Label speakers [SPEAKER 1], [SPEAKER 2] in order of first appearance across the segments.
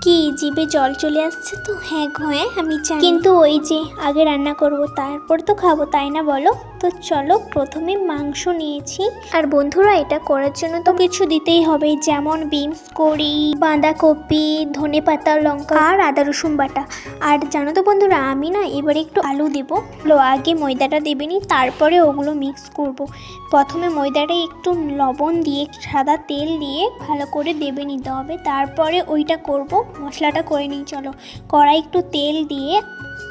[SPEAKER 1] কি জিভে জল চলে আসছে তো? হ্যাঁ গো হ্যাঁ, আমি জানি, কিন্তু ওই যে আগে রান্না করব তারপর তো খাবো, তাই না বলো? তো চলো, প্রথমে মাংস নিয়েছি। আর বন্ধুরা, এটা করার জন্য তো কিছু দিতেই হবে, যেমন বিনস কড়ি, বাঁধাকপি, ধনেপাতা, লঙ্কা আর আদা রসুন বাটা। আর জানো তো বন্ধুরা, আমি না এবারে একটু আলু দেবো। আগে ময়দাটা দেবেনি, তারপরে ওগুলো মিক্স করব। প্রথমে ময়দাটা একটু লবণ দিয়ে সাদা তেল দিয়ে ভালো করে দেবে নিতে হবে, তারপরে ওইটা করব। মশলাটা করে নিই চলো। কড়াই একটু তেল দিয়ে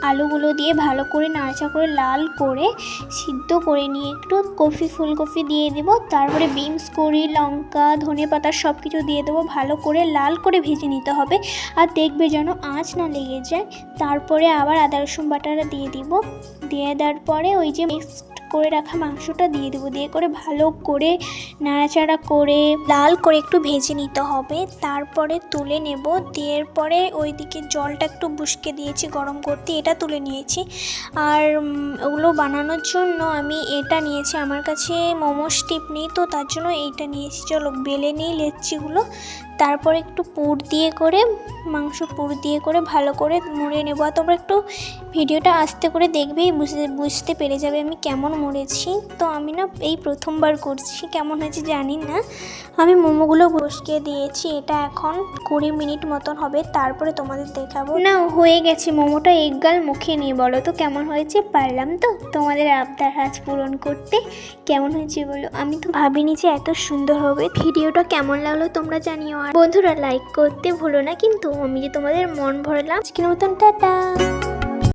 [SPEAKER 1] আলুগুলো দিয়ে ভালো করে নাড়াচাড়া করে লাল করে সিদ্ধ করে নিয়ে একটু ফুলকপি দিয়ে দেব, তারপরে বিনস কড়ি, লঙ্কা, ধনেপাতা সব কিছু দিয়ে দেবো। ভালো করে লাল করে ভেজে নিতে হবে, আর দেখবে যেন আঁচ না লেগে যায়। তারপরে আবার আদা রসুন বাটাটা দিয়ে দিব। দিয়ে দেওয়ার পরে ওই যে মিক্স করে রাখা মাংসটা দিয়ে দেবো। দিয়ে করে ভালো করে নাড়াচাড়া করে লাল করে একটু ভেজে নিতে হবে, তারপরে তুলে নেব। দেওয়ার পরে ওইদিকে জলটা একটু বুসকে দিয়েছি গরম করতে, এটা তুলে নিয়েছি। আর ওগুলো বানানোর জন্য আমি এটা নিয়েছি, আমার কাছে মোমো স্টিক নেই তো তার জন্য এইটা নিয়েছি। চলো বেলে নিই লেচিগুলো, তারপরে একটু পুর দিয়ে করে মাংস পুর দিয়ে করে ভালো করে মুড়ে নেব। আর তোমরা একটু ভিডিওটা আস্তে করে দেখবেই বুঝতে পেরে যাবে আমি কেমন মুড়েছি। তো আমি না এই প্রথমবার করছি, কেমন হয়েছে জানি না। আমি মোমোগুলো বসিয়ে দিয়েছি, এটা এখন 20 মিনিট মতন হবে, তারপরে তোমাদের দেখাবো। না হয়ে গেছে, মোমোটা এক গাল মুখে নিয়ে বলো তো কেমন হয়েছে। পারলাম তো তোমাদের আবদার আজ পূরণ করতে। কেমন হয়েছে বলো? আমি তো ভাবিনি যে এত সুন্দর হবে। ভিডিওটা কেমন লাগলো তোমরা জানিও, আর বন্ধুরা লাইক করতে ভুলো না কিন্তু। আমি যে তোমাদের মন ভরালাম। আজকের মতন টাটা।